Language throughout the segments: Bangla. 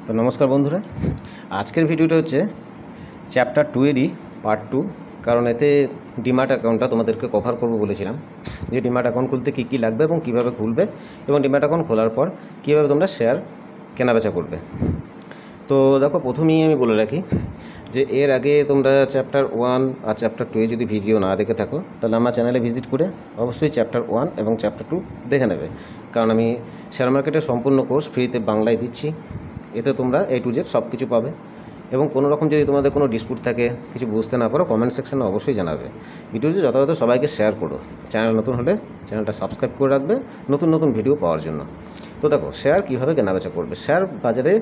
তো নমস্কার বন্ধুরা, আজকের ভিডিওটা হচ্ছে চ্যাপ্টার 2-এরই পার্ট 2। কারণ এতে ডিম্যাট অ্যাকাউন্টটা তোমাদেরকে কভার করব বলেছিলাম, যে ডিম্যাট অ্যাকাউন্ট খুলতে কী কী লাগবে এবং কীভাবে খুলবে, এবং ডিম্যাট অ্যাকাউন্ট খোলার পর কীভাবে তোমরা শেয়ার কেনাবেচা করবে। তো দেখো, প্রথমেই আমি বলে রাখি যে এর আগে তোমরা চ্যাপ্টার 1 আর চ্যাপ্টার 2 যদি ভিডিও না দেখে থাকো, তাহলে আমার চ্যানেলে ভিজিট করে অবশ্যই চ্যাপ্টার 1 এবং চ্যাপ্টার 2 দেখে নেবে। কারণ আমি শেয়ার মার্কেটের সম্পূর্ণ কোর্স ফ্রিতে বাংলায় দিচ্ছি। এতে তোমরা A to Z সব কিছু পাবে। এবং কোনো রকম যদি তোমাদের কোনো ডিসপুট থাকে, কিছু বুঝতে না পারো, কমেন্ট সেকশনে অবশ্যই জানাবে। ভিডিওটি যথাযথ সবাইকে শেয়ার করো। চ্যানেল নতুন হলে চ্যানেলটা সাবস্ক্রাইব করে রাখবে নতুন নতুন ভিডিও পাওয়ার জন্য। তো দেখো, শেয়ার কীভাবে কেনাবেচা করবে। শেয়ার বাজারে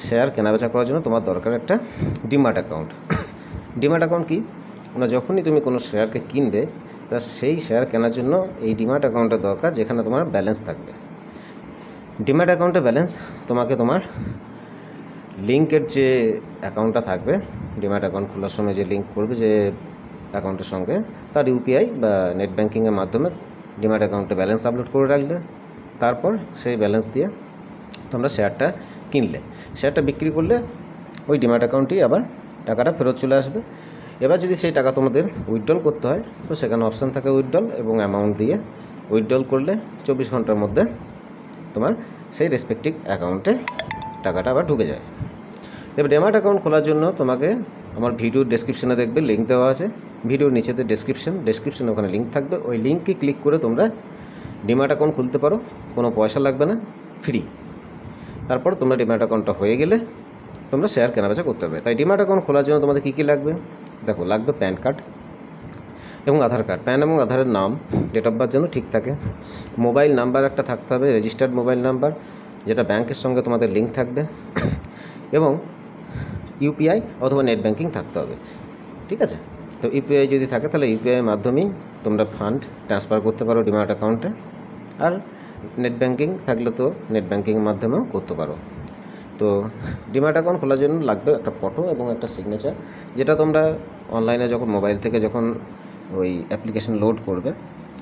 শেয়ার কেনাবেচা করার জন্য তোমার দরকার একটা ডিম্যাট অ্যাকাউন্ট। ডিম্যাট অ্যাকাউন্ট কি না, যখনই তুমি কোনো শেয়ারকে কিনবে, তা সেই শেয়ার কেনার জন্য এই ডিম্যাট অ্যাকাউন্টের দরকার, যেখানে তোমার ব্যালেন্স থাকবে। ডিম্যাট অ্যাকাউন্টে ব্যালেন্স তোমাকে তোমার লিঙ্কের যে অ্যাকাউন্টটা থাকবে, ডিম্যাট অ্যাকাউন্ট খোলার সময় যে লিঙ্ক করবে যে অ্যাকাউন্টের সঙ্গে, তার ইউপিআই বা নেট ব্যাঙ্কিংয়ের মাধ্যমে ডিম্যাট অ্যাকাউন্টে ব্যালেন্স আপলোড করে রাখলে, তারপর সেই ব্যালেন্স দিয়ে তোমরা শেয়ারটা কিনলে, শেয়ারটা বিক্রি করলে ওই ডিম্যাট অ্যাকাউন্টেই আবার টাকাটা ফেরত চলে আসবে। এবার যদি সেই টাকা তোমাদের উইথড্রল করতে হয়, তো সেখানে অপশান থাকে উইথড্রল, এবং অ্যামাউন্ট দিয়ে উইথড্রল করলে 24 ঘন্টার মধ্যে তোমার সেই রেসপেক্টিভ অ্যাকাউন্টে টাকাটা আবার ঢুকে যায়। এবার ডিম্যাট অ্যাকাউন্ট খোলার জন্য তোমাকে আমার ভিডিওর ডেসক্রিপশনে দেখবে লিঙ্ক দেওয়া আছে। ভিডিওর নিচেতে ডেসক্রিপশনে ওখানে লিঙ্ক থাকবে। ওই লিঙ্কে ক্লিক করে তোমরা ডিম্যাট অ্যাকাউন্ট খুলতে পারো, কোনো পয়সা লাগবে না, ফ্রি। তারপর তোমরা ডিম্যাট অ্যাকাউন্টটা হয়ে গেলে তোমরা শেয়ার কেনাবেচা করতে হবে। তাই ডিম্যাট অ্যাকাউন্ট খোলার জন্য তোমাদের কী কী লাগবে দেখো। লাগবে প্যান কার্ড এবং আধার কার্ড। প্যান এবং আধারের নাম, ডেট অফ বার্থ যেন ঠিক থাকে। মোবাইল নাম্বার একটা থাকতে হবে, রেজিস্টার্ড মোবাইল নাম্বার, যেটা ব্যাংকের সঙ্গে তোমাদের লিঙ্ক থাকবে, এবং ইউপিআই অথবা নেট ব্যাঙ্কিং থাকতে হবে। ঠিক আছে? তো ইউপিআই যদি থাকে, তাহলে ইউপিআইয়ের মাধ্যমেই তোমরা ফান্ড ট্রান্সফার করতে পারো ডিম্যাট অ্যাকাউন্টে। আর নেট ব্যাঙ্কিং থাকলে তো নেট ব্যাঙ্কিংয়ের মাধ্যমেও করতে পারো। তো ডিম্যাট অ্যাকাউন্ট খোলার জন্য লাগবে একটা ফটো এবং একটা সিগনেচার, যেটা তোমরা অনলাইনে যখন মোবাইল থেকে যখন ওই অ্যাপ্লিকেশন লোড করবে,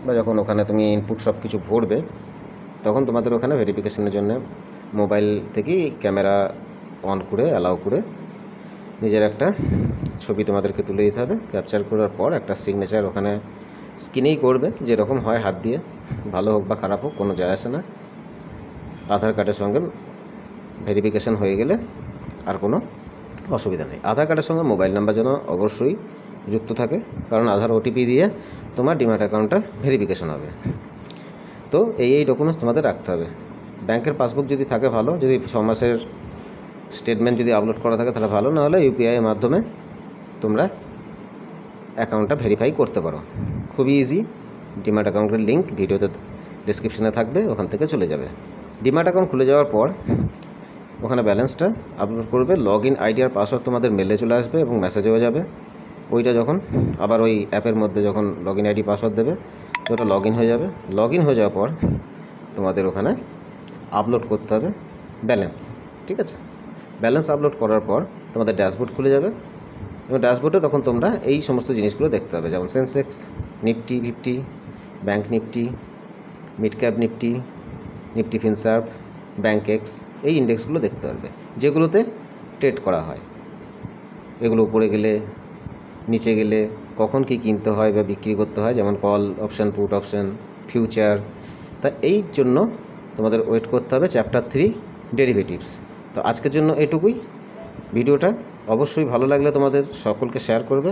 বা যখন ওখানে তুমি ইনপুট সব কিছু ভরবে, তখন তোমাদের ওখানে ভেরিফিকেশনের জন্য মোবাইল থেকেই ক্যামেরা অন করে অ্যালাউ করে নিজের একটা ছবি তোমাদেরকে তুলে দিতে হবে। ক্যাপচার করার পর একটা সিগনেচার ওখানে স্ক্রিনেই করবে, যেরকম হয় হাত দিয়ে, ভালো হোক বা খারাপ হোক কোনো যায় আসে না। আধার কার্ডের সঙ্গে ভেরিফিকেশন হয়ে গেলে আর কোনো অসুবিধা নেই। আধার কার্ডের সঙ্গে মোবাইল নাম্বার যেন অবশ্যই যুক্ত থাকে, কারণ আধার ওটিপি দিয়ে তোমার ডিম্যাট অ্যাকাউন্টটা ভেরিফিকেশন হবে। তো এই ডকুমেন্টস তোমাদের রাখতে হবে। ব্যাংকের পাসবুক যদি থাকে ভালো, যদি 6 মাসের স্টেটমেন্ট যদি আপলোড করা থাকে তাহলে ভালো, নাহলে ইউপিআইয়ের মাধ্যমে তোমরা অ্যাকাউন্টটা ভেরিফাই করতে পারো। খুবই ইজি। ডিম্যাট অ্যাকাউন্টের লিঙ্ক ভিডিওতে ডেসক্রিপশনে থাকবে, ওখান থেকে চলে যাবে। ডিম্যাট অ্যাকাউন্ট খুলে যাওয়ার পর ওখানে ব্যালেন্সটা আপলোড করবে। লগ ইন আইডি আর পাসওয়ার্ড তোমাদের মেলে চলে আসবে এবং মেসেজেও যাবে। ওইটা যখন আবার ওই অ্যাপের মধ্যে যখন লগ ইন আইডি পাসওয়ার্ড দেবে, তো ওটা লগ ইন হয়ে যাবে। লগ ইন হয়ে যাওয়ার পর তোমাদের ওখানে আপলোড করতে হবে ব্যালেন্স। ঠিক আছে? ব্যালেন্স আপলোড করার পর তোমাদের ড্যাশবোর্ড খুলে যাবে, এবং ড্যাশবোর্ডে তখন তোমরা এই সমস্ত জিনিসগুলো দেখতে হবে, যেমন Sensex, Nifty 50, bank Nifty, mid cap Nifty, Nifty Finserv, bank x, এই ইন্ডেক্সগুলো দেখতে পারবে, যেগুলোতে ট্রেড করা হয়। এগুলো উপরে গেলে নিচে গেলে কখন কি কিনতে হয় বা বিক্রি করতে হয়, যেমন call option, put option, future. তা এই জন্য তোমাদের ওয়েট করতে হবে চ্যাপ্টার 3 ডেরিভেটিভস। তো আজকের জন্য এটুকুই। ভিডিওটা অবশ্যই ভালো লাগলে তোমাদের সকলকে শেয়ার করবে।